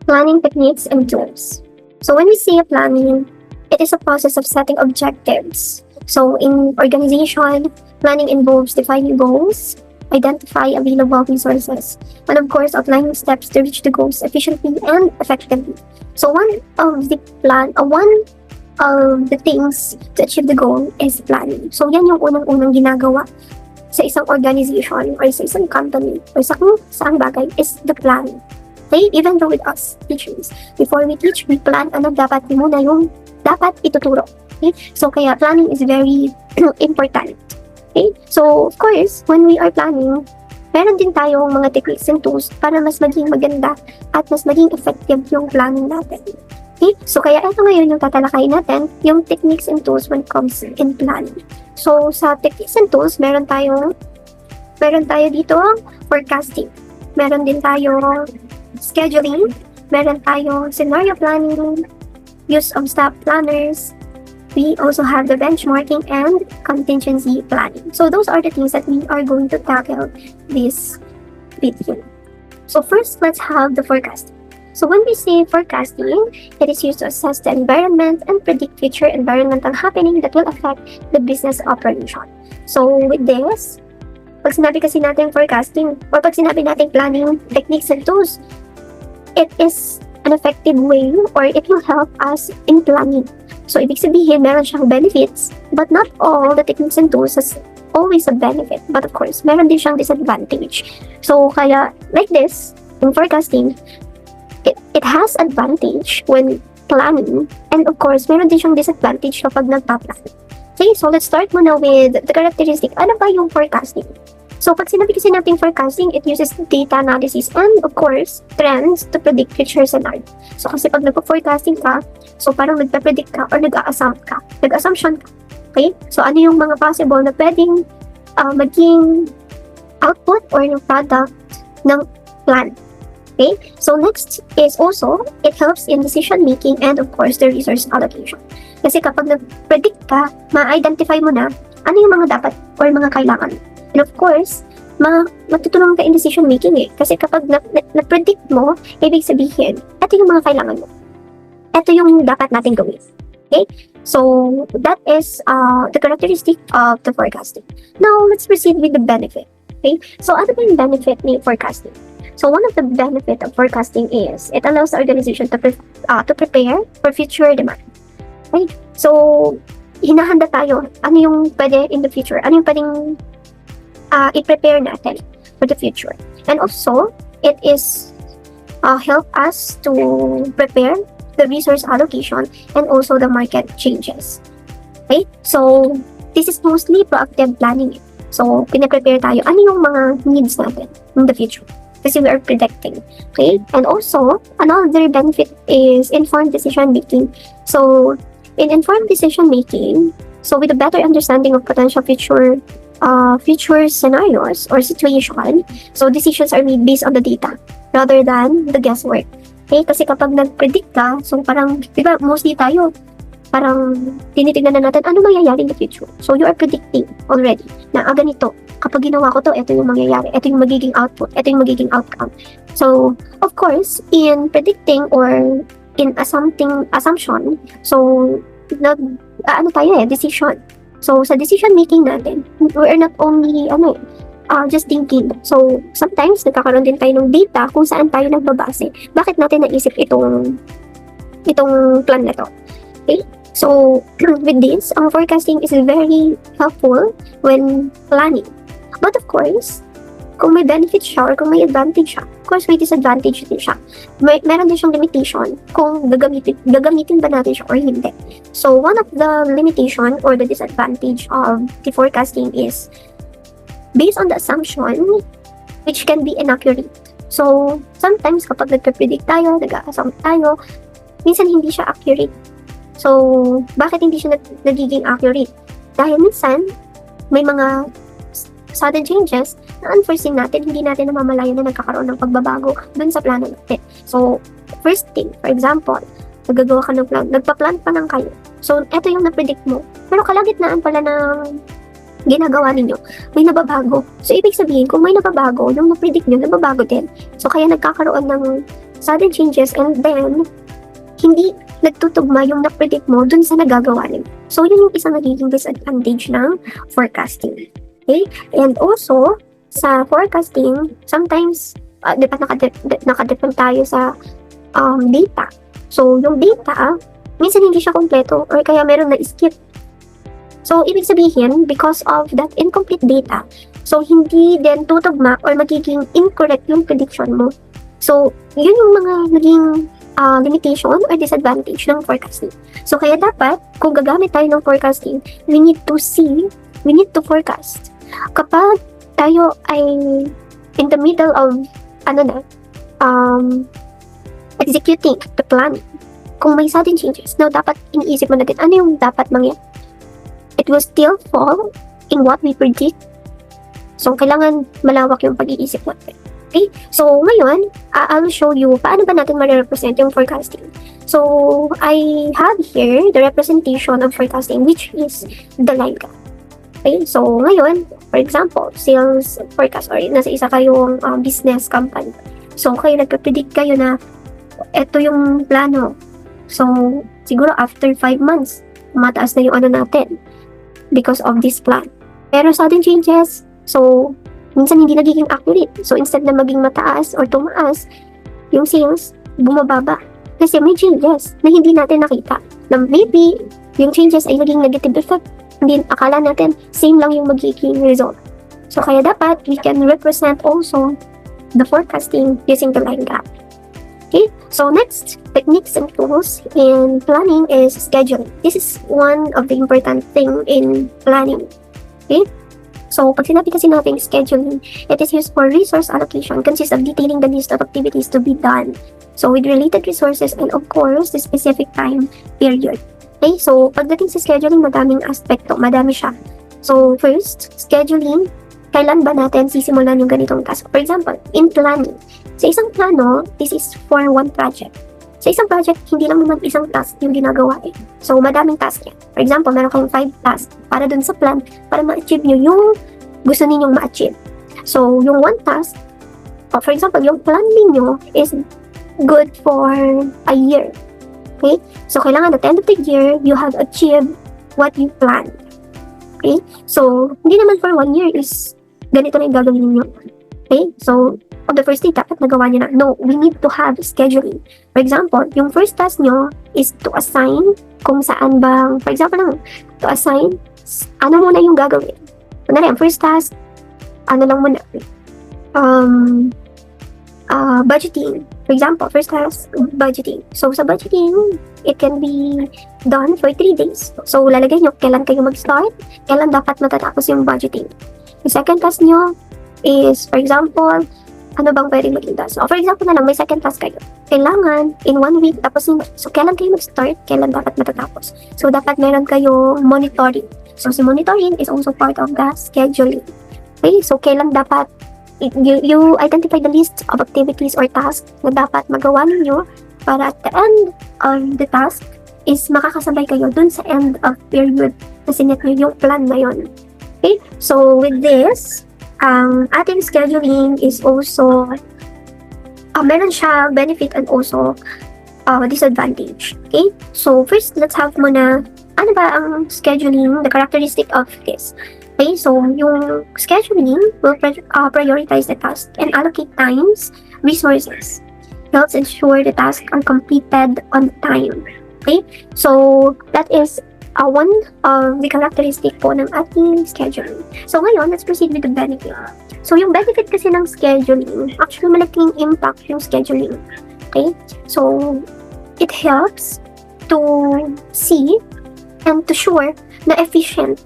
Planning techniques and tools. So when we say planning, it is a process of setting objectives. So in organization, planning involves defining goals, identify available resources, and of course outlining steps to reach the goals efficiently and effectively. So one of the things to achieve the goal is planning. So yan yung unang-unang ginagawa sa isang organization or sa isang company or sa kung saang bagay is the planning. Okay? Even though with us, teachers, before we teach, we plan ano dapat muna yung dapat ituturo. Okay? So, kaya planning is very important. Okay? So, of course, when we are planning, meron din tayong mga techniques and tools para mas maging maganda at mas maging effective yung planning natin. Okay? So, kaya ito ngayon yung tatalakayin natin, yung techniques and tools when it comes in planning. So, sa techniques and tools, meron tayo dito forecasting. Meron din tayo scheduling, meron tayong scenario planning, use of staff planners. We also have the benchmarking and contingency planning. So those are the things that we are going to tackle this video. So first, let's have the forecasting. So when we say forecasting, it is used to assess the environment and predict future environmental happening that will affect the business operation. So with this, pag sinabi kasi natin forecasting or pag sinabi natin planning techniques and tools, it is an effective way or it will help us in planning. So, ibig sabihin, meron siyang benefits, but not all the techniques and tools has always a benefit. But of course, meron din siyang disadvantage. So, kaya, like this, in forecasting, it has advantage when planning, and of course, meron din siyang disadvantage kapag nagpa-plan. Okay, so let's start muna with the characteristic. Ano ba yung forecasting? So, pag sinabi kasi natin forecasting, it uses data analysis and, of course, trends to predict future scenario. So, kasi pag nagpo-forecasting ka, so parang nagpe-predict ka or nag-assumption ka. Okay? So, ano yung mga possible na pwedeng maging output or yung product ng plan. Okay? So, next is also, it helps in decision making and, of course, the resource allocation. Kasi kapag nag-predict ka, ma-identify mo na ano yung mga dapat or mga kailangan. And of course, matutulungan ka in decision making eh. Kasi kapag na-predict mo, ibig sabihin, ito yung mga kailangan mo. Ito yung dapat natin gawin. Okay? So, that is the characteristic of the forecasting. Now, let's proceed with the benefit. Okay? So, ano ba yung benefit ni forecasting? So, one of the benefit of forecasting is it allows the organization to prepare for future demand. Okay? So, hinahanda tayo. Ano yung pwede in the future? Ano yung pwedeng i-prepare natin for the future. And also, it is help us to prepare the resource allocation and also the market changes. Okay? So, this is mostly proactive planning. So, pinaprepare tayo. Ano yung mga needs natin in the future? Kasi we are predicting. Okay? And also, another benefit is informed decision making. So, in informed decision making, so with a better understanding of potential future scenarios or situation, so decisions are made based on the data rather than the guesswork. Okay? Kasi kapag nag-predict ka, so parang, di ba, mostly tayo, parang tinitignan na natin ano mangyayari in the future. So you are predicting already na ganito, kapag ginawa ko to, ito yung mangyayari, ito yung magiging output, ito yung magiging outcome. So, of course, in predicting or in assumption, so, decision. So, sa decision making natin, we are not only, just thinking. So, sometimes, nagkakaroon din tayo ng data kung saan tayo nagbabase. Bakit natin naisip itong plan na to? Okay? So, with this, forecasting is very helpful when planning. But of course, kung may benefit siya or kung may advantage siya, of course, may disadvantage din siya. Meron din siyang limitation kung gagamitin ba natin siya or hindi. So, one of the limitation or the disadvantage of the forecasting is based on the assumption which can be inaccurate. So, sometimes kapag nagpe-predict tayo, nag-a-assume tayo, minsan hindi siya accurate. So, bakit hindi siya nagiging accurate? Dahil minsan, may mga sudden changes na unforeseen natin, hindi natin namamalayan na nagkakaroon ng pagbabago dun sa plano natin. So, first thing, for example, nagagawa ka ng plan, nagpa-plan pa lang kayo. So, eto yung na-predict mo. Pero kalagitnaan pala ng ginagawa ninyo, may nababago. So, ibig sabihin, kung may nababago, yung na-predict nyo, nababago din. So, kaya nagkakaroon ng sudden changes and then hindi nagtutugma yung na-predict mo dun sa nagagawa nila. So, yun yung isang nagiging disadvantage ng forecasting. Okay? And also, sa forecasting, sometimes, di ba nakadepend tayo sa data. So, yung data, minsan hindi siya kompleto or kaya meron na skip. So, ibig sabihin, because of that incomplete data, so hindi din tutugma or magiging incorrect yung prediction mo. So, yun yung mga naging limitation or disadvantage ng forecasting. So, kaya dapat, kung gagamit tayo ng forecasting, we need to forecast. Kapag tayo ay in the middle of, executing the plan, kung may sudden changes, now dapat iniisip mo natin, ano yung dapat mangyari? It will still fall in what we predict. So, kailangan malawak yung pag-iisip natin. Okay? So, ngayon, I'll show you paano ba natin ma-represent yung forecasting. So, I have here the representation of forecasting, which is the line graph. Okay? So, ngayon, for example, sales forecast or nasa isa kayong business company. So, kayo nagpe-predict kayo na ito yung plano. So, siguro after 5 months, mataas na yung natin because of this plan. Pero sudden changes, so, minsan hindi nagiging accurate. So, instead na maging mataas or tumaas, yung sales, bumababa. Kasi may changes na hindi natin nakita. Na maybe, yung changes ay naging negative effect. Hindi, akala natin, same lang yung magiging result. So, kaya dapat, we can represent also the forecasting using the line graph. Okay, so next, techniques and tools in planning is scheduling. This is one of the important thing in planning. Okay, so pag sinabi kasi natin scheduling, it is used for resource allocation, consists of detailing the list of activities to be done. So with related resources and of course, the specific time period. Okay, so pagdating sa scheduling, madaming aspekto, madami siya. So first, scheduling, kailan ba natin sisimulan yung ganitong task? For example, in planning, sa isang plano, this is for one project. Sa isang project, hindi lang naman isang task yung ginagawa eh. So, madaming task yan. For example, meron kayong 5 tasks para dun sa plan, para ma-achieve nyo yung gusto ninyong ma-achieve. So, yung one task, for example, yung plan ninyo is good for a year. Okay? So, kailangan at the end of the year, you have achieved what you planned. Okay? So, hindi naman for 1 year is ganito na yung gagawin ninyo. Okay? So, on the first day, dapat nagawa nyo na. No, we need to have scheduling. For example, yung first task nyo is to assign kung saan bang, for example lang, to assign, ano muna yung gagawin. Kunwari, ang first task, ano lang muna, budgeting. For example, first task, budgeting. So, sa budgeting, it can be done for 3 days. So, lalagay nyo kailan kayo mag-start, kailan dapat matatapos yung budgeting. The second task nyo is, for example, ano bang pwedeng maging task? So, for example na lang, may second task kayo. Kailangan, in 1 week, tapos so, kailan kayo mag-start, kailan dapat matatapos. So, dapat meron kayo monitoring. So, si monitoring is also part of the scheduling. Okay? So, kailan dapat, you identify the list of activities or tasks na dapat magawa ninyo para at the end of the task is makakasabay kayo dun sa end of period na sinet nyo yung plan na yun. Okay? So, with this, ating scheduling is also meron siya benefit and also disadvantage. Okay? So, first, let's have muna ano ba ang scheduling, the characteristic of this. Okay? So, yung scheduling will prioritize the task and allocate times, resources. Helps ensure the tasks are completed on time. Okay? So, that is one of the characteristic po ng ating scheduling. So, ngayon, let's proceed with the benefit. So, yung benefit kasi ng scheduling, actually malaking impact yung scheduling. Okay? So, it helps to see and to sure na efficient.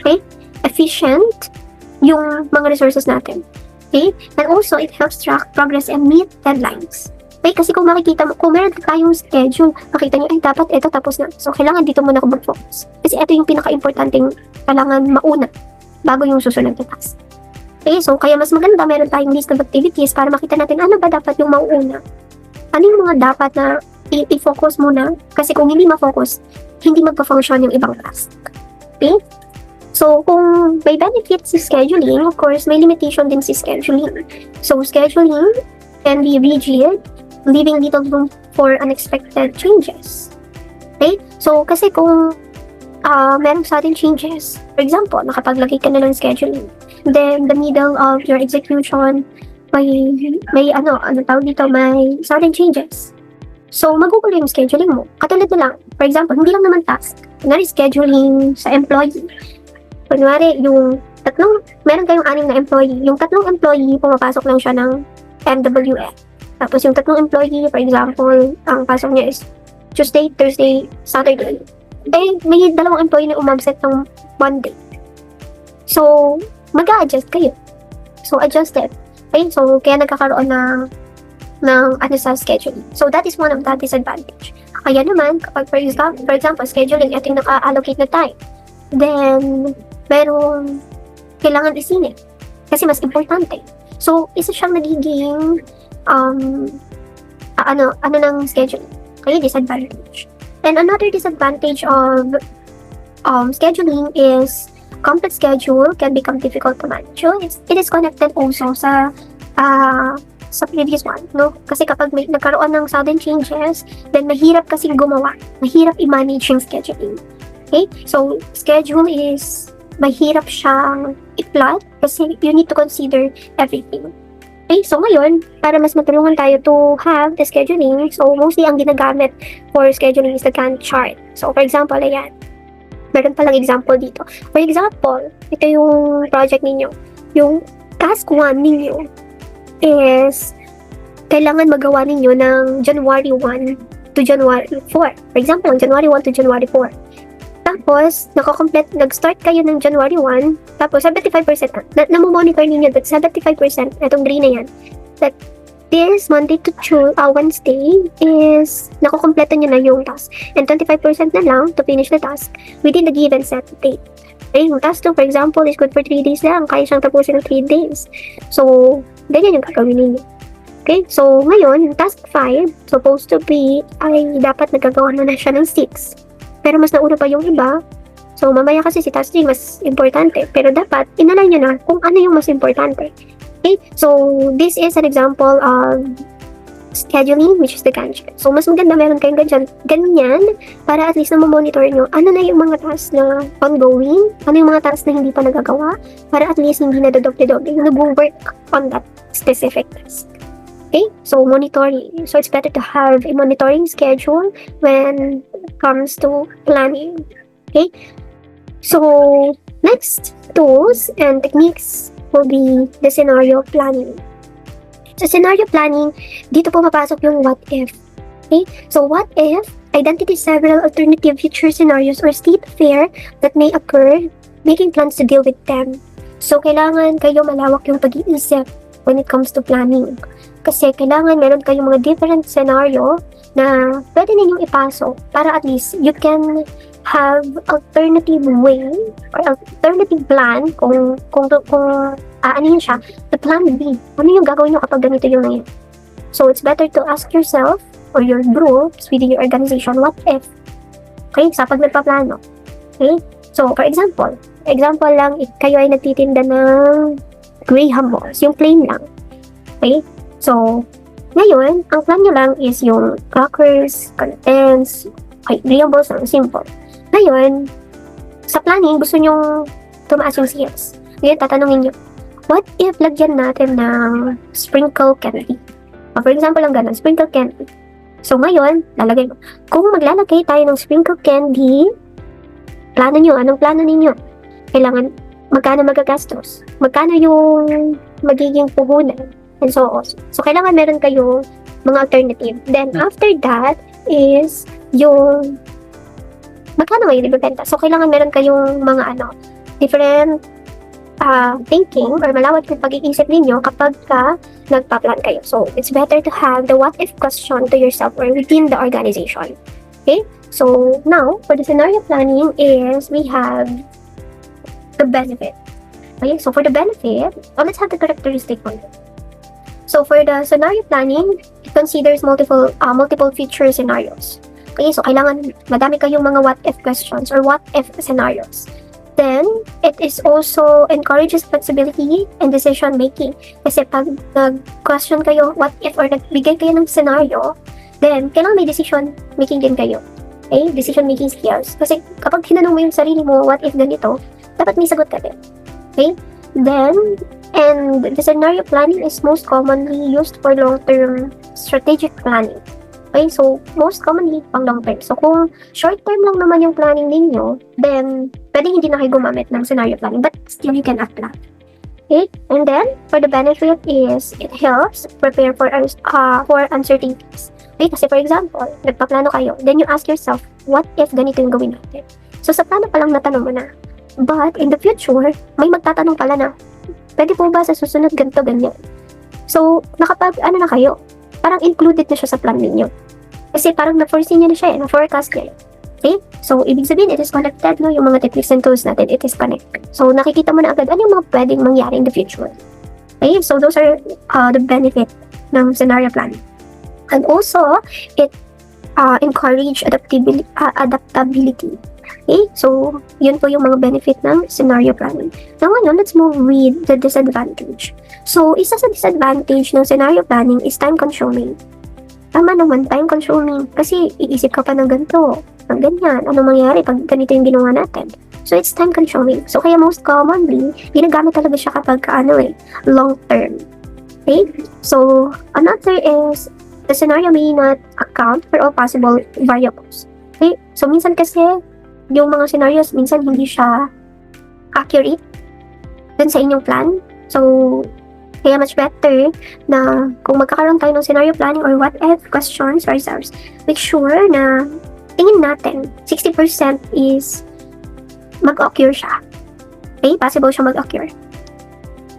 Okay? Efficient yung mga resources natin. Okay? And also, it helps track progress and meet deadlines. Okay, kasi kung makikita mo, kung meron tayong schedule, makita nyo, ay dapat ito tapos na. So, kailangan dito muna ako mag-focus. Kasi ito yung pinaka-importanting kailangan mauna bago yung susunod na task. Okay, so kaya mas maganda meron tayong list of activities para makita natin ano ba dapat yung mauuna. Ano yung mga dapat na i-focus muna? Kasi kung hindi ma-focus, hindi magpa-function yung ibang task. Okay? So, kung may benefits si scheduling, of course, may limitation din si scheduling. So, scheduling can be rigid leaving little room for unexpected changes. Okay? So, kasi kung merong sudden changes, for example, nakapaglagay ka na ng scheduling, then the middle of your execution, may tawag dito, may sudden changes. So, magugulo yung scheduling mo. Katulad na lang, for example, hindi lang naman task. Kunwari, scheduling sa employee. Kunwari, meron kayong 6 na employee. Yung 3 employee, pumapasok lang siya ng MWF. Tapos yung 3 employee, for example, ang pasok niya is Tuesday, Thursday, Saturday. Eh, may 2 employee na umabsent ng Monday. So, mag-a-adjust kayo. So, adjusted. Okay, so, kaya nagkakaroon ng sa scheduling. So, that is one of the disadvantage. Kaya naman, kapag for example, scheduling, ito yung naka-allocate na time. Then, merong kailangan isingit. Kasi mas importante. So, isa siyang nagiging ng scheduling. Kaya disadvantage. And another disadvantage of scheduling is complex schedule can become difficult to manage. So, it is connected also sa previous one, no? Kasi kapag may nagkaroon ng sudden changes, then mahirap kasing gumawa. Mahirap i-manage yung scheduling. Okay? So, schedule is mahirap siyang i-plot kasi you need to consider everything. Okay? So, ngayon, para mas matulungan tayo to have the scheduling, so mostly ang ginagamit for scheduling is the Gantt chart. So, for example, ayan. Meron palang example dito. For example, ito yung project ninyo. Yung task 1 ninyo is kailangan magawa ninyo ng January 1 to January 4. For example, January 1 to January 4. Tapos, nag-start kayo ng January 1, tapos 75%, namomonitor ninyo that 75%, itong green na yan, that this Monday to Wednesday is nakukompleto nyo na yung task. And 25% na lang to finish the task within the given set date. Okay, yung task 2, for example, is good for 3 days lang. Kaya siyang tapusin ng 3 days. So, ganyan yung gagawin ninyo. Okay, so ngayon, yung task 5, supposed to be, ay dapat nagagawa na siya ng 6. Pero mas nauna pa yung iba. So, mamaya kasi si task 3 mas importante. Pero dapat, inalay nyo na kung ano yung mas importante. Okay, so this is an example of scheduling, which is the Gantt chart. So, mas maganda meron kayong ganyan para at least na monitor nyo ano na yung mga tasks na ongoing, ano yung mga tasks na hindi pa nagagawa, para at least hindi na dodoble-doble yung nag-work on that specific task. Okay? So, monitoring. So, it's better to have a monitoring schedule when it comes to planning. Okay? So, next tools and techniques will be the scenario planning. So, scenario planning, dito pumapasok yung what if. Okay? So, what if, identify several alternative future scenarios or state of fear that may occur, making plans to deal with them. So, kailangan kayo malawak yung pag-iisip when it comes to planning. Kasi kailangan meron kayong mga different scenario na pwede ninyong ipasok para at least you can have alternative way or alternative plan kung ano yun siya, the plan B. Ano yung gagawin nyo kapag ganito yung ngayon? So, it's better to ask yourself or your groups within your organization, what if? Okay, sa pag nagpaplano. Okay? So, for example lang, if kayo ay nagtitinda ng Graham balls, yung plain lang. Okay? So, ngayon, ang plan nyo lang is yung crackers, contents, okay, Graham balls lang, simple. Ngayon, sa planning, gusto nyo tumaas yung sales. Ngayon, tatanungin nyo, what if lagyan natin ng sprinkle candy? For example lang ganun, sprinkle candy. So ngayon, lalagay mo. Kung maglalagay tayo ng sprinkle candy, plano nyo, anong plano ninyo? Kailangan, magkano magagastos? Magkano yung magiging puhunan? And so on. So kailangan meron kayong mga alternative. Then after that is yung magkano ngayon ibebenta? So kailangan meron kayong mga different thinking or malawak yung pag-iisip ninyo kapag nagpa-plan kayo. So, it's better to have the what if question to yourself or within the organization. Okay? So, now, for the scenario planning is we have the benefit. Okay? So, for the benefit, let's have the characteristic one. So, for the scenario planning, it considers multiple future scenarios. Okay? So, kailangan madami kayong mga what if questions or what if scenarios. Then, it is also encourages flexibility and decision making. Kasi pag nag-question kayo, what if, or nagbigay kayo ng scenario, then, kailangan may decision making din kayo. Okay? Decision making skills. Kasi kapag tinanong mo yung sarili mo, what if ganito, dapat may sagot ka din. Okay? Then, and the scenario planning is most commonly used for long-term strategic planning. Okay, so most commonly pang long term. So kung short term lang naman yung planning ninyo, then pwedeng hindi na kayo gumamit ng scenario planning, but still you can apply. Okay, and then for the benefit is it helps prepare for uncertainties. Okay, kasi for example, nagpaplano kayo, then you ask yourself, what if ganito yung gawin natin? So sa plano pa lang natanong mo na. But in the future, may magtatanong pala na, pwede po ba sa susunod ganito, ganyan? So nakapag na kayo, parang included na siya sa plan ninyo. Kasi parang na-foresee niya na siya, na-forecast niya. Okay? So, ibig sabihin, it is connected, no? Yung mga techniques and tools natin, it is connected. So, nakikita mo na agad ano yung mga pwedeng mangyari in the future. Okay? So, those are the benefit ng scenario planning. And also, it encourage adaptability. Okay? So, yun po yung mga benefit ng scenario planning. Now, ngayon, let's move with the disadvantage. So, isa sa disadvantage ng scenario planning is time-consuming. Tama naman, time-consuming. Kasi, iisip ka pa ng ganito, ng ganyan. Ano mangyari pag ganito yung ginawa natin? So, it's time-consuming. So, kaya most commonly, ginagamit talaga siya kapag, long-term. Okay? So, another is, the scenario may not account for all possible variables. Okay? So, minsan kasi, yung mga scenarios, minsan hindi siya accurate dun sa inyong plan. So, kaya much better na kung magkakaroon tayo ng scenario planning or what if questions ourselves, make sure na tingin natin 60% is mag-occur siya. Okay? Possible siya mag-occur.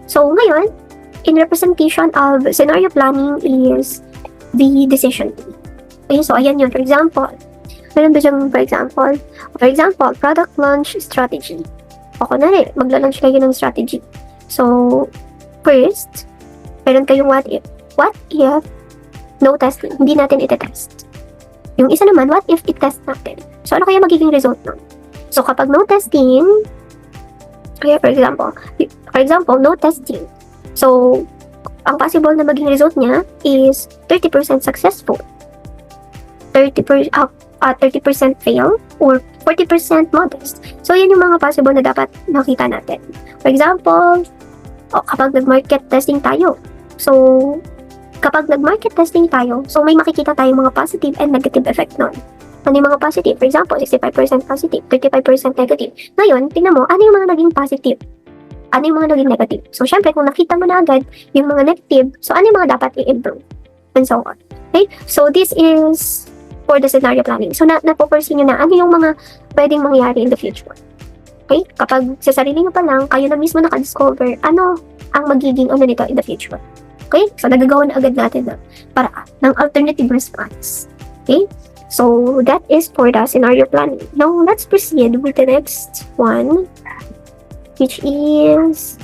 So, ngayon, in representation of scenario planning is the decision tree. Okay? So, ayan yun. For example, meron ba dyan, for example, product launch strategy. O kunwari, magla-launch kayo ng strategy. So, first, meron kayong what if. What if no testing? Hindi natin ite-test. Yung isa naman, what if i-test natin? So, ano kaya magiging result nun? So, kapag no testing, kaya for example, no testing. So, ang possible na maging result niya is 30% successful, 30% fail, or 40% modest. So, yan yung mga possible na dapat makita natin. For example, kapag nag-market testing tayo. So, kapag nag-market testing tayo, so may makikita tayong mga positive and negative effect nun. Ano yung mga positive? For example, 65% positive, 35% negative. Ngayon, tingnan mo, ano yung mga naging positive? Ano yung mga naging negative? So, syempre, kung nakita mo na agad yung mga negative, so ano yung mga dapat i-improve? And so on. Okay? So, this is for the scenario planning. So, napoforesee nyo na ano yung mga pwedeng mangyari in the future. Okay? Kapag sa sarili nyo pa lang, kayo na mismo nakadiscover ano ang magiging nito in the future. Okay? So, nagagawa na agad natin ng paraan ng alternative response. Okay? So, that is for the scenario planning. Now, let's proceed with the next one, which is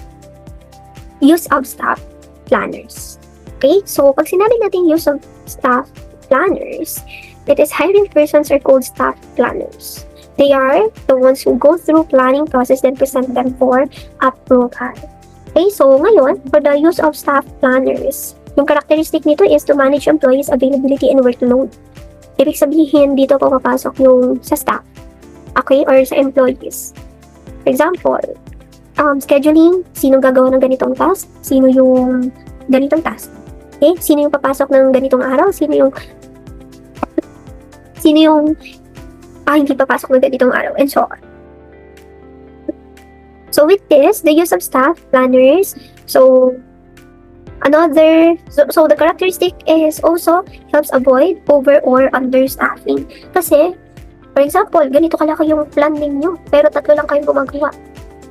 use of staff planners. Okay? So, pag sinabi natin use of staff planners, it is hiring persons are called staff planners. They are the ones who go through planning process then present them for approval. Okay, so ngayon, for the use of staff planners, yung characteristic nito is to manage employees' availability and workload. Ibig sabihin, dito po papasok yung sa staff, okay, or sa employees. For example, scheduling, sino gagawa ng ganitong task, sino yung ganitong task. Okay, sino yung papasok ng ganitong araw, sino yung hindi papasok ng ganitong araw, and so on. So with this, the use of staff planners, so the characteristic is also helps avoid over or understaffing. Kasi, for example, ganito kalaki yung plan ninyo, pero 3 lang kayong gumagawa.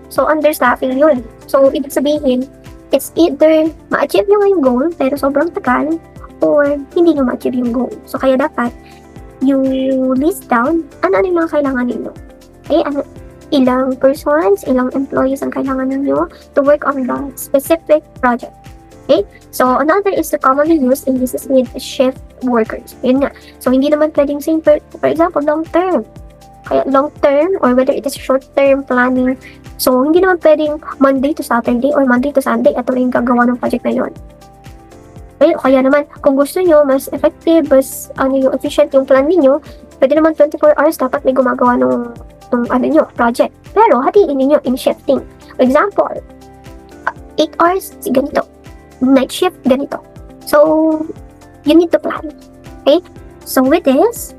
So, understaffing yun. So, ibig sabihin, it's either ma-achieve nyo yung goal, pero sobrang tagal, or hindi nyo ma-achieve yung goal. So, kaya dapat, you list down ano yung mga kailangan ninyo. Okay, ilang persons, ilang employees ang kailangan ninyo to work on the specific project. Okay, so another is the commonly used in business with shift workers. Yun nga. So hindi naman pwedeng same for example long term. kaya long term or whether it is short term planning. So, hindi naman pwedeng Monday to Saturday or Monday to Sunday ito rin gagawa ng project na yun. Kaya naman, kung gusto nyo, mas effective, mas yung efficient yung plan niyo, pwede naman 24 hours dapat may gumagawa ng project. Pero, hatiin niyo in shifting. For example, 8 hours, ganito. Night shift, ganito. So, you need to plan. Okay? So, with this,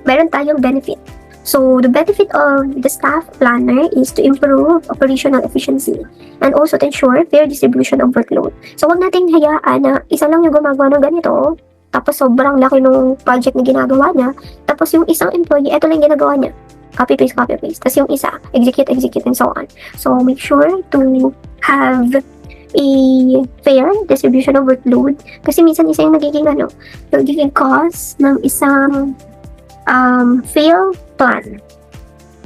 meron tayong benefit. So, the benefit of the staff planner is to improve operational efficiency and also to ensure fair distribution of workload. So, wag nating hayaan na isa lang yung gumagawa ng ganito, tapos sobrang laki ng project na ginagawa niya, tapos yung isang employee, ito lang yung ginagawa niya. Copy-paste, copy-paste. Tapos yung isa, execute, and so on. So, make sure to have a fair distribution of workload kasi minsan isa yung nagiging cause ng isang fail plan.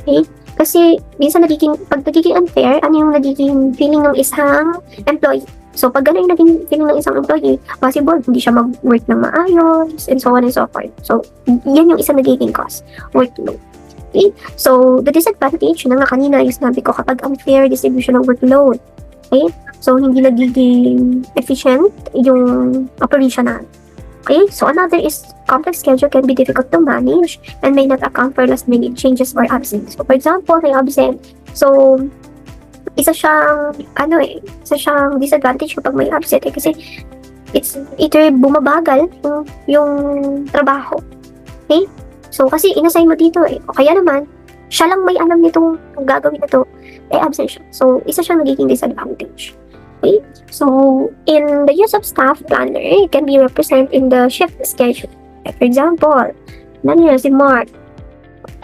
Okay? Kasi minsan pag nagiging unfair, ano yung nagiging feeling ng isang employee. So, pag gano'n yung naging feeling ng isang employee, possible, hindi siya mag-work ng maayos, and so on and so forth. So, yan yung isang nagiging cause, workload. Okay? So, the disadvantage, na nga kanina yung sinabi ko, kapag unfair distribution of workload. Okay? So, hindi nagiging efficient yung operational. Okay? So, another is complex schedule can be difficult to manage and may not account for last-minute changes or absence. So, for example, may absent. So, isa siyang disadvantage kapag may absent kasi it's either bumabagal yung trabaho. Okay? So, kasi inassign mo dito o kaya naman, siya lang may alam nitong gagawin na to, absent siya. So, isa siyang nagiging disadvantage. Okay? So, in the use of staff planner, it can be represented in the shift schedule. For example, si Mark,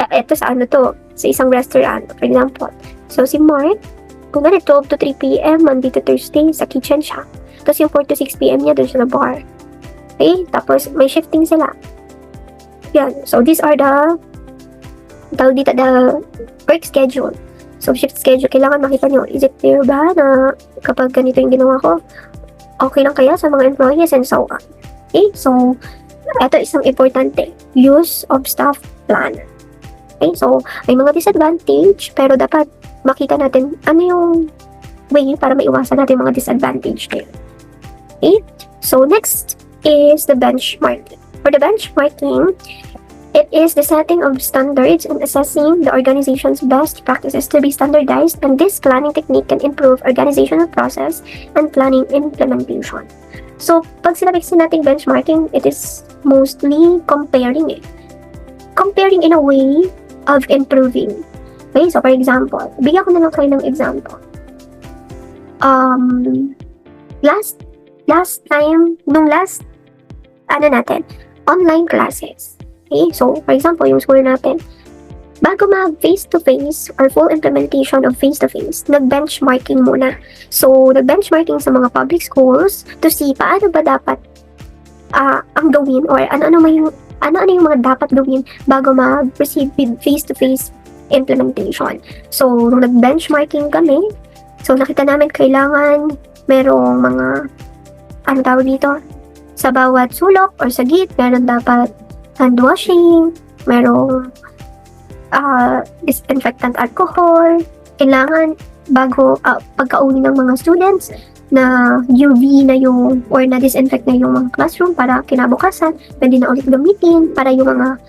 ito sa sa isang restaurant, for example. So, si Mark, kung 12 to 3 p.m., Monday to Thursday, sa kitchen siya. Tapos yung 4 to 6 p.m. niya, doon siya sa bar. Okay? Tapos, may shifting sila. Yan. So, these are the work schedule. So, shift schedule, kailangan makita nyo, is it clear ba na kapag ganito yung ginawa ko, okay lang kaya sa mga employees and so on. Okay? So, ito isang importante, use of staff planner. Okay? So, may mga disadvantage, pero dapat makita natin ano yung way para maiwasan natin mga disadvantage na yun. Okay? So, next is the benchmarking. For the benchmarking, it is the setting of standards and assessing the organization's best practices to be standardized, and this planning technique can improve organizational process and planning implementation. So, pag sinabi natin benchmarking, it is mostly comparing Comparing in a way of improving. Okay, so for example, bigyan ko na lang kayo ng example. Last time, online classes. Okay, so for example, yung school natin, bago mag face-to-face or full implementation of face-to-face, nag-benchmarking muna. So, nag-benchmarking sa mga public schools to see paano ba dapat ang gawin or ano yung mga dapat gawin bago mag-proceed with face-to-face implementation. So, nung nag-benchmarking kami, so nakita namin kailangan merong mga sa bawat sulok or sa gate, meron dapat hand washing, merong disinfectant alcohol, kailangan bago pagkauni ng mga students na UV na yung or na disinfect na yung mga classroom para kinabukasan pwede na ulit gamitin para yung mga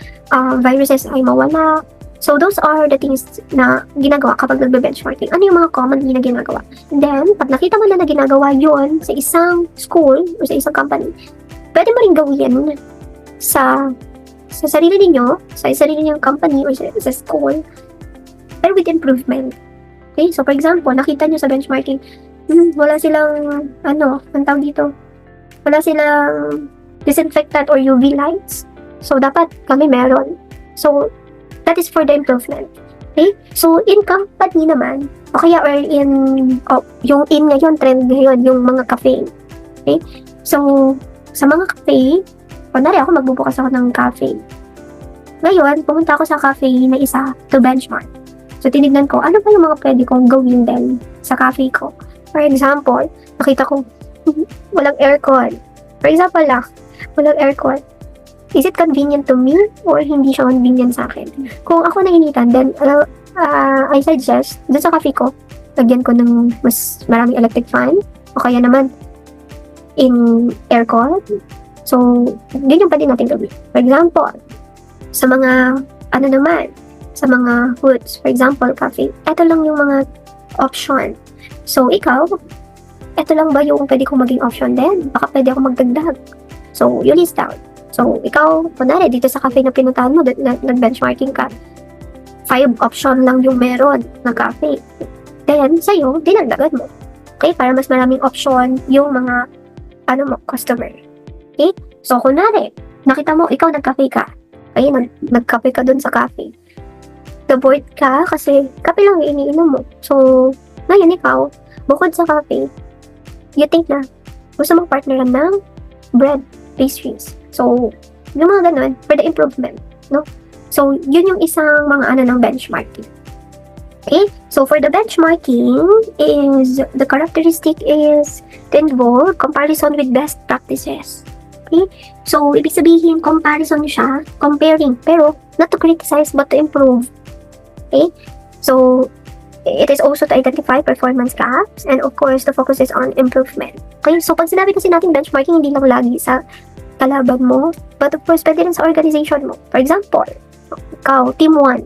viruses ay mawala. So those are the things na ginagawa kapag nagbe-benchmarking. Ano yung mga commonly na ginagawa? And then, pag nakita mo na ginagawa yon sa isang school or sa isang company, pwede mo rin gawin sa sarili ninyo, sa sarili ninyong company or sa school, pero with improvement. Okay? So, for example, nakita nyo sa benchmarking, wala silang, wala silang disinfectant or UV lights. So, dapat kami meron. So, that is for the improvement. Okay? So, in company naman, o kaya or yung ngayon, trend ngayon, yung mga cafe. Okay? So, sa mga cafe, kunwari ako magbubukas ako ng cafe. Ngayon, pumunta ako sa cafe na isa to benchmark. So, tinignan ko, ano ba yung mga pwede kong gawin din sa cafe ko? For example, nakita ko, walang aircon. For example lang, walang aircon. is it convenient to me or hindi siya convenient sa akin? Kung ako nainitan, then I suggest, dun sa cafe ko, lagyan ko ng mas maraming electric fan, o kaya naman, in aircon. So, yun yung pwede natin gawin. For example, sa mga, sa mga foods, for example, coffee, ito lang yung mga option. So, ikaw, ito lang ba yung pwede kong maging option din? Baka pwede ako magdagdag. So, you list down. So, ikaw, kunwari, dito sa cafe na pinuntahan mo, nag-benchmarking ka, 5 option lang yung meron na cafe. Then, sa'yo, dinagdagan mo. Okay? Para mas maraming option yung mga, customer. Okay? So, kunwari, nakita mo, ikaw nag-cafe ka. Okay? Nag-cafe ka dun sa cafe. Na-bored ka kasi kape lang yung iniinom mo. So, ngayon ikaw, bukod sa cafe, you think na gusto mong partneran ng bread, pastries. So, yung mga ganun, for the improvement, no? So, yun yung isang mga ng benchmarking. Okay? So, for the benchmarking is, the characteristic is to involve comparison with best practices. Okay? So, ibig sabihin, comparison siya, comparing, pero not to criticize but to improve. Okay? So, it is also to identify performance gaps and of course, the focus is on improvement. Okay? So, pag sinabi kasi natin benchmarking, hindi lang lagi sa kalaban mo, but of course, pwede rin sa organization mo. For example, ikaw, team 1,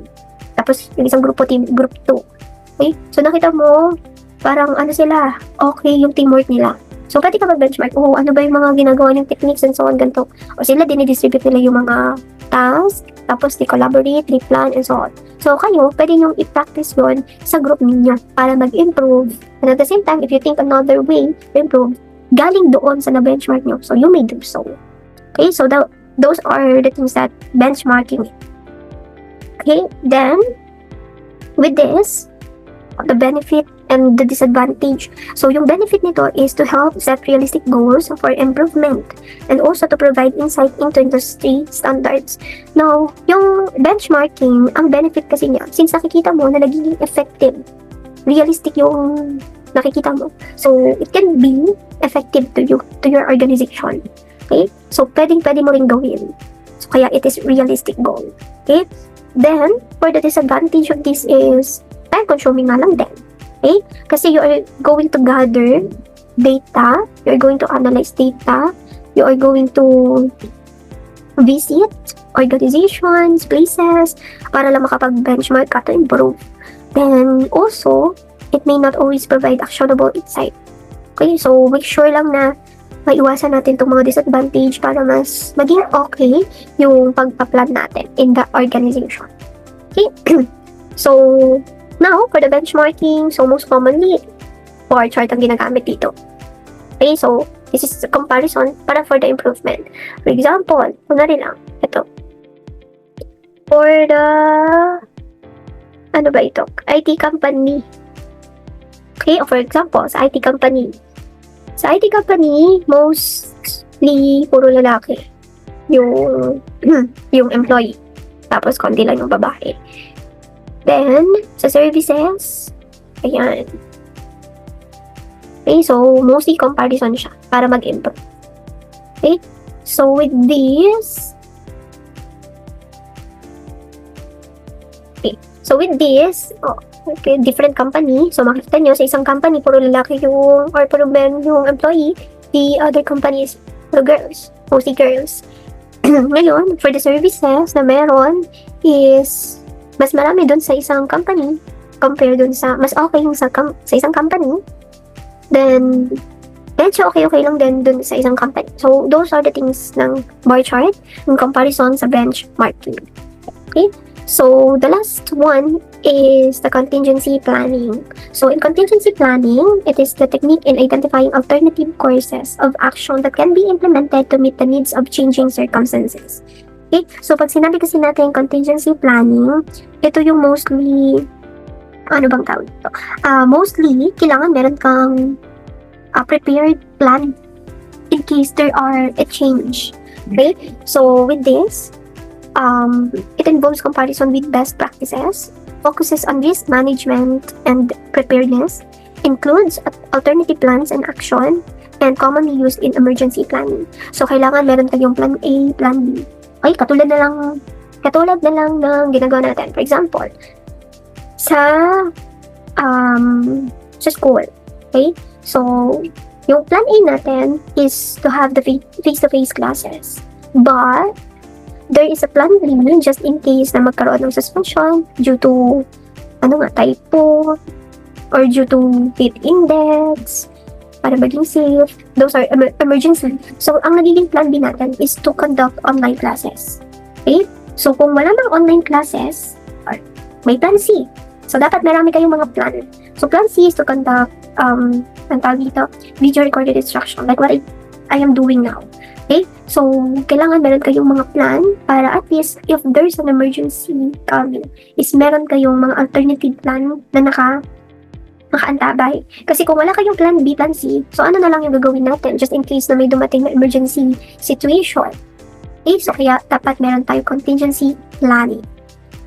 tapos yung isang grupo, group 2. Okay? So, nakita mo, parang sila, okay yung teamwork nila. So, pwede ka mag-benchmark, ano ba yung mga ginagawa ng techniques and so on, ganito. O sila, dinidistribute nila yung mga task, tapos they collaborate, they plan, and so on. So, kayo, pwede nyong i-practice yun sa group ninyo para mag-improve. And at the same time, if you think another way to improve, galing doon sa na-benchmark nyo. So, you may do so. Okay? So, those are the things that benchmarking. Okay? Then, with this, the benefit and the disadvantage. So, yung benefit nito is to help set realistic goals for improvement and also to provide insight into industry standards. Now, yung benchmarking, ang benefit kasi niya, since nakikita mo na nagiging effective, realistic yung nakikita mo. So, it can be effective to you, to your organization. Okay? So, pwede mo rin gawin. So, kaya it is realistic goal. Okay? Then, for the disadvantage of this is time-consuming nga lang din. Okay? Kasi you are going to gather data, you are going to analyze data, you are going to visit organizations, places, para lang makapag-benchmark ka to improve. Then, also, it may not always provide actionable insight. Okay? So, make sure lang na maiwasan natin itong mga disadvantage para mas maging okay yung pagpa-plan natin in the organization. Okay? So, now, for the benchmarking, so most commonly, bar chart ang ginagamit dito. Okay, so, this is a comparison para for the improvement. For example, kunwari lang, ito. For the, IT company. Okay, for example, sa IT company. Sa IT company, mostly, puro lalaki. Yung employee. Tapos, konti lang yung babae. Then, sa services, ayan. Okay, so, mostly comparison siya para mag-improve. Okay, so with this, different company. So, makikita nyo, sa isang company, puro lalaki yung, or puro men yung employee. The other company is puro girls. Mostly girls. Ngayon, for the services na meron is mas marami dun sa isang company compare dun sa, mas okay yung sa isang company. Then, medyo okay lang din dun sa isang company. So, those are the things ng bar chart in comparison sa benchmarking. Okay? So, the last one is the contingency planning. So, in contingency planning, it is the technique in identifying alternative courses of action that can be implemented to meet the needs of changing circumstances. Okay? So, pag sinabi kasi natin contingency planning, ito yung mostly, mostly, kailangan meron kang prepared plan in case there are a change. Okay? So, with this, it involves comparison with best practices, focuses on risk management and preparedness, includes alternative plans and action, and commonly used in emergency planning. So, kailangan meron kayong plan A, plan B, Okay, katulad na lang ng ginagawa natin. For example, sa school. Okay? So, yung plan A natin is to have the face-to-face classes. But, there is a plan B just in case na magkaroon ng suspension due to typo or due to heat index para maging safe. Those are emergency. So, ang nagiging plan B natin is to conduct online classes. Okay? So, kung wala mang online classes, may plan C. So, dapat marami kayong mga plan. So, plan C is to conduct video recorded instruction like what I am doing now. Okay? So, kailangan meron kayong mga plan para at least if there's an emergency coming, is meron kayong mga alternative plan na nakaantabay. Kasi kung wala kayong plan B, plan C, so ano na lang yung gagawin natin just in case na may dumating na emergency situation. Okay? So, kaya dapat meron tayong contingency planning.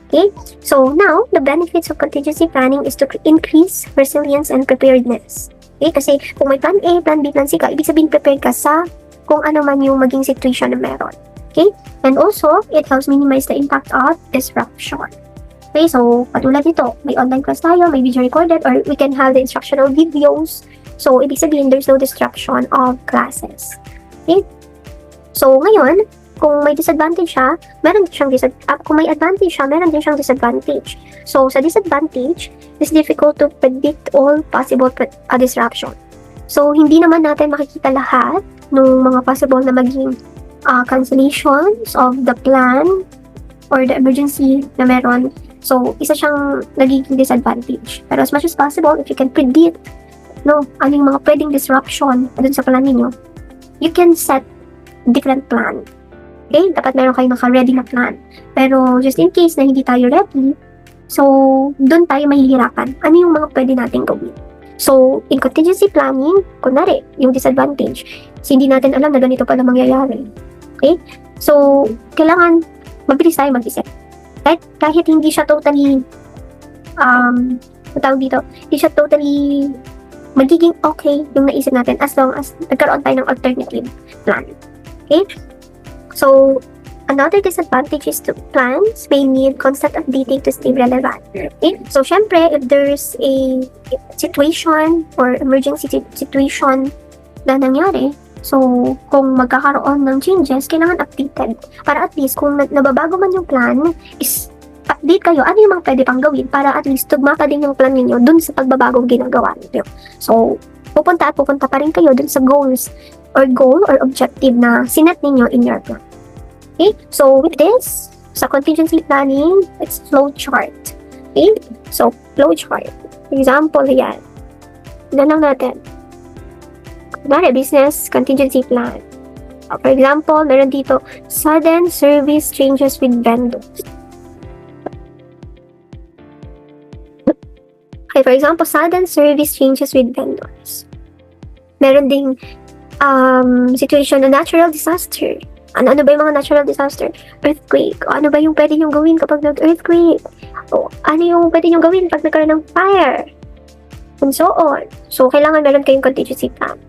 Okay? So, now, the benefits of contingency planning is to increase resilience and preparedness. Okay? Kasi kung may plan A, plan B, plan C ka, ibig sabihin prepared ka sa kung ano man yung maging situation na meron. Okay? And also, it helps minimize the impact of disruption. Okay? So, katulad nito, may online class tayo, may video recorded, or we can have the instructional videos. So, ibig sabihin, there's no disruption of classes. Okay? So, ngayon, kung may disadvantage siya, meron din siyang kung may advantage siya, meron din siyang disadvantage. So, sa disadvantage, it's difficult to predict all possible disruption. So, hindi naman natin makikita lahat ng mga possible na maging cancellations of the plan or the emergency na meron. So, isa siyang nagiging disadvantage. Pero as much as possible, if you can predict ano yung mga pwedeng disruption dun sa plan ninyo, you can set different plan. Okay? Dapat meron kayo naka-ready na plan. Pero just in case na hindi tayo ready, so doon tayo mahihirapan. Ano yung mga pwede natin gawin? So, in contingency planning, kunwari, yung disadvantage, hindi natin alam na ganito pala mangyayari. Okay? So, kailangan mabilis tayo mag-isip. Kahit hindi siya totally, hindi siya totally magiging okay yung naisip natin as long as nagkaroon tayo ng alternative plan. Okay? So, another disadvantage is to plans may need constant updating to stay relevant. Okay? So, syempre, if there's a situation or emergency situation na nangyari, so, kung magkakaroon ng changes, kailangan updated. Para at least, kung nababago man yung plan, is update kayo, ano yung mga pwede pang gawin para at least tugma pa din yung plan ninyo dun sa pagbabagong ginagawa ninyo. So, pupunta pa rin kayo dun sa goal or objective na sinet ninyo in your plan. Okay? So, with this, sa contingency planning, it's flow chart. Okay? So, flow chart. Example, yan. Yan lang natin. Kunwari, business contingency plan. For example, meron dito, sudden service changes with vendors. Okay, for example, sudden service changes with vendors. Meron ding situation na natural disaster. Ano ba yung mga natural disaster? Earthquake. Ano ba yung pwede nyo gawin kapag nag-earthquake? Ano yung pwede nyo gawin pag nagkaroon ng fire? And so on. So, kailangan meron kayong contingency plan.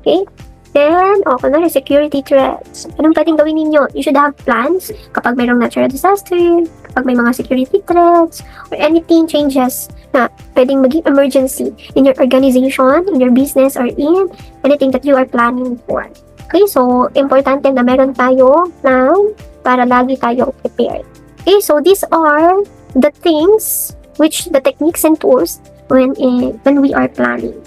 Okay? Then, kunwari, security threats. Anong pwedeng gawin ninyo? You should have plans kapag mayroong natural disaster, kapag may mga security threats, or anything changes na pwedeng maging emergency in your organization, in your business, or in anything that you are planning for. Okay, so, importante na meron tayo plan para lagi tayo prepared. Okay, so these are the things the techniques and tools when we are planning.